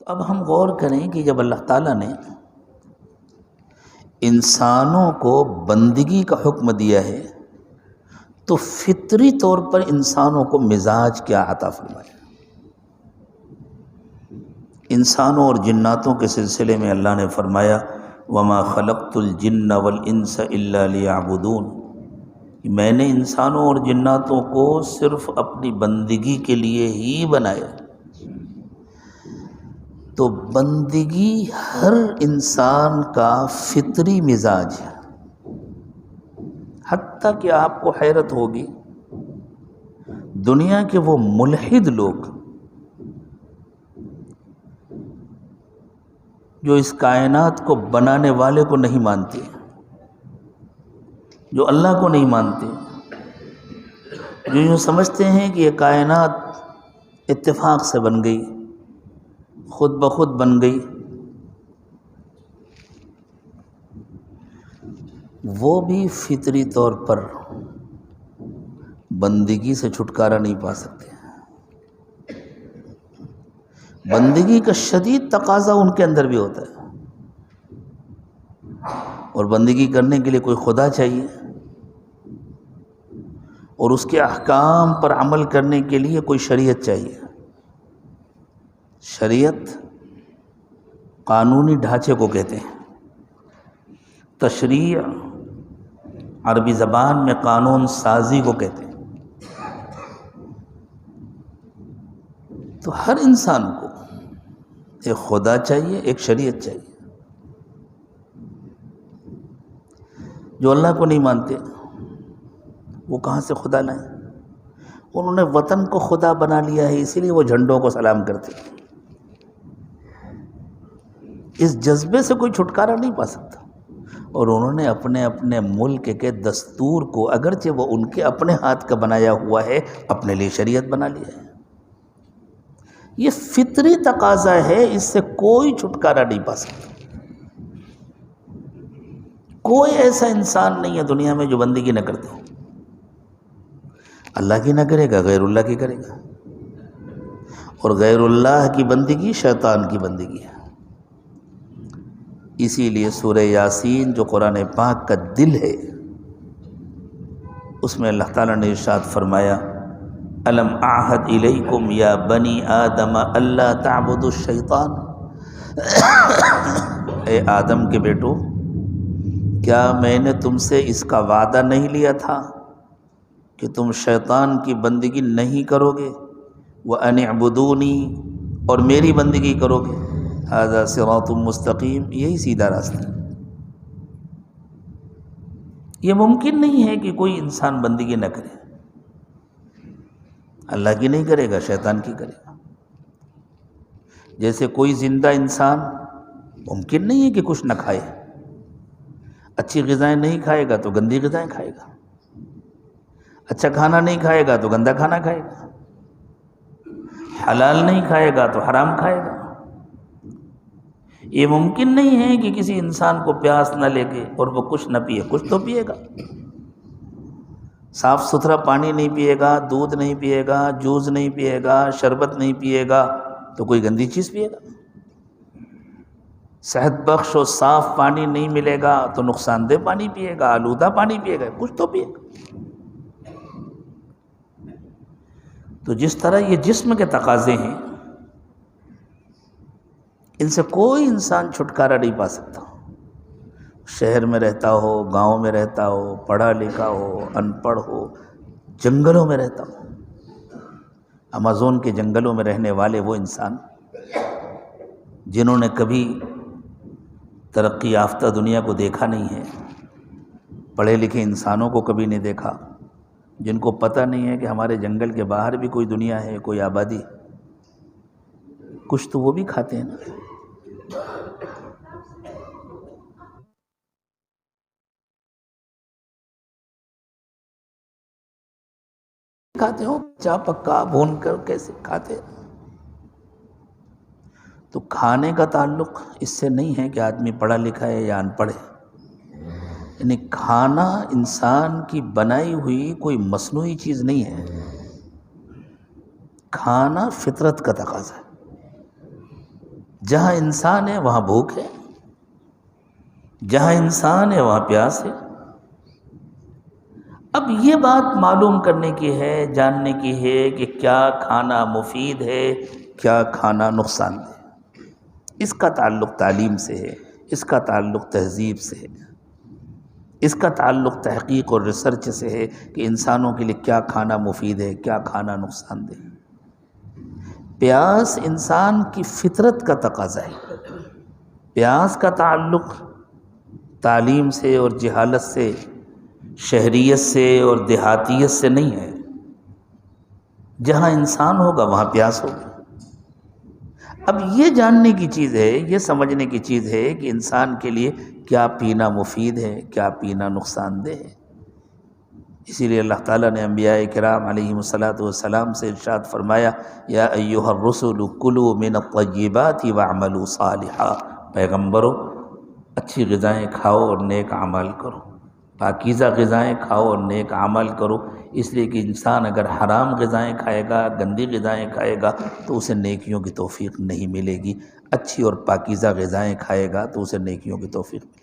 تو اب ہم غور کریں کہ جب اللہ تعالیٰ نے انسانوں کو بندگی کا حکم دیا ہے تو فطری طور پر انسانوں کو مزاج کیا عطا فرمایا؟ انسانوں اور جناتوں کے سلسلے میں اللہ نے فرمایا وَمَا خَلَقْتُ الْجِنَّ وَالْإِنسَ إِلَّا لِيَعْبُدُونَ، میں نے انسانوں اور جناتوں کو صرف اپنی بندگی کے لیے ہی بنایا۔ تو بندگی ہر انسان کا فطری مزاج ہے، حتیٰ کہ آپ کو حیرت ہوگی دنیا کے وہ ملحد لوگ جو اس کائنات کو بنانے والے کو نہیں مانتے، جو اللہ کو نہیں مانتے، جو یوں سمجھتے ہیں کہ یہ کائنات اتفاق سے بن گئی، خود بخود بن گئی، وہ بھی فطری طور پر بندگی سے چھٹکارا نہیں پا سکتے۔ بندگی کا شدید تقاضا ان کے اندر بھی ہوتا ہے، اور بندگی کرنے کے لیے کوئی خدا چاہیے، اور اس کے احکام پر عمل کرنے کے لیے کوئی شریعت چاہیے۔ شریعت قانونی ڈھانچے کو کہتے ہیں، تشریع عربی زبان میں قانون سازی کو کہتے ہیں۔ تو ہر انسان کو ایک خدا چاہیے، ایک شریعت چاہیے۔ جو اللہ کو نہیں مانتے وہ کہاں سے خدا لائیں؟ انہوں نے وطن کو خدا بنا لیا ہے، اسی لیے وہ جھنڈوں کو سلام کرتے ہیں۔ اس جذبے سے کوئی چھٹکارا نہیں پا سکتا، اور انہوں نے اپنے اپنے ملک کے دستور کو، اگرچہ وہ ان کے اپنے ہاتھ کا بنایا ہوا ہے، اپنے لیے شریعت بنا لیا ہے۔ یہ فطری تقاضا ہے، اس سے کوئی چھٹکارا نہیں پا سکتا۔ کوئی ایسا انسان نہیں ہے دنیا میں جو بندگی نہ کرتے ہو۔ اللہ کی نہ کرے گا، غیر اللہ کی کرے گا، اور غیر اللہ کی بندگی شیطان کی بندگی ہے۔ اسی لیے سورہ یاسین جو قرآن پاک کا دل ہے، اس میں اللہ تعالیٰ نے ارشاد فرمایا الم اعہد الیکم یا بنی آدم الا تعبدوا الشیطان، اے آدم کے بیٹو، کیا میں نے تم سے اس کا وعدہ نہیں لیا تھا کہ تم شیطان کی بندگی نہیں کرو گے؟ وَأَنِ اعْبُدُونِي، اور میری بندگی کرو گے۔ ھذا صراط مستقیم، یہی سیدھا راستہ ہے۔ یہ ممکن نہیں ہے کہ کوئی انسان بندگی نہ کرے، اللہ کی نہیں کرے گا، شیطان کی کرے گا۔ جیسے کوئی زندہ انسان ممکن نہیں ہے کہ کچھ نہ کھائے، اچھی غذائیں نہیں کھائے گا تو گندی غذائیں کھائے گا، اچھا کھانا نہیں کھائے گا تو گندا کھانا کھائے گا، حلال نہیں کھائے گا تو حرام کھائے گا۔ یہ ممکن نہیں ہے کہ کسی انسان کو پیاس نہ لگے اور وہ کچھ نہ پیے، کچھ تو پیے گا۔ صاف ستھرا پانی نہیں پیے گا، دودھ نہیں پیے گا، جوس نہیں پیے گا، شربت نہیں پیے گا تو کوئی گندی چیز پیے گا۔ صحت بخش اور صاف پانی نہیں ملے گا تو نقصان دہ پانی پیے گا، آلودہ پانی پیے گا، کچھ تو پیے گا۔ تو جس طرح یہ جسم کے تقاضے ہیں، ان سے کوئی انسان چھٹکارا نہیں پا سکتا، شہر میں رہتا ہو، گاؤں میں رہتا ہو، پڑھا لکھا ہو، ان پڑھ ہو، جنگلوں میں رہتا ہو۔ امازون کے جنگلوں میں رہنے والے وہ انسان جنہوں نے کبھی ترقی یافتہ دنیا کو دیکھا نہیں ہے، پڑھے لکھے انسانوں کو کبھی نہیں دیکھا، جن کو پتہ نہیں ہے کہ ہمارے جنگل کے باہر بھی کوئی دنیا ہے، کوئی آبادی، کچھ تو وہ بھی کھاتے ہیں نا۔ کھاتے ہو چا پکا بھون کر کیسے کھاتے ہیں؟ تو کھانے کا تعلق اس سے نہیں ہے کہ آدمی پڑھا لکھا ہے یا ان پڑھ ہے، یعنی کھانا انسان کی بنائی ہوئی کوئی مصنوعی چیز نہیں ہے، کھانا فطرت کا تقاضا ہے۔ جہاں انسان ہے وہاں بھوک ہے، جہاں انسان ہے وہاں پیاس ہے۔ اب یہ بات معلوم کرنے کی ہے، جاننے کی ہے کہ کیا کھانا مفید ہے، کیا کھانا نقصان دہ۔ اس کا تعلق تعلیم سے ہے، اس کا تعلق تہذیب سے ہے، اس کا تعلق تحقیق اور ریسرچ سے ہے کہ انسانوں کے لیے کیا کھانا مفید ہے، کیا کھانا نقصان دہ۔ پیاس انسان کی فطرت کا تقاضا ہے۔ پیاس کا تعلق تعلیم سے اور جہالت سے، شہریت سے اور دیہاتیت سے نہیں ہے۔ جہاں انسان ہوگا وہاں پیاس ہوگی۔ اب یہ جاننے کی چیز ہے، یہ سمجھنے کی چیز ہے کہ انسان کے لیے کیا پینا مفید ہے، کیا پینا نقصان دہ ہے۔ اسی لیے اللہ تعالیٰ نے انبیاء کرام علیہم الصلاۃ سے ارشاد فرمایا، یا ایھا الرسل کلوا من الطیبات واعملوا صالحا، پیغمبرو اچھی غذائیں کھاؤ اور نیک اعمال کرو، پاکیزہ غذائیں کھاؤ اور نیک عمل کرو۔ اس لیے کہ انسان اگر حرام غذائیں کھائے گا، گندی غذائیں کھائے گا تو اسے نیکیوں کی توفیق نہیں ملے گی، اچھی اور پاکیزہ غذائیں کھائے گا تو اسے نیکیوں کی توفیق ملے گی۔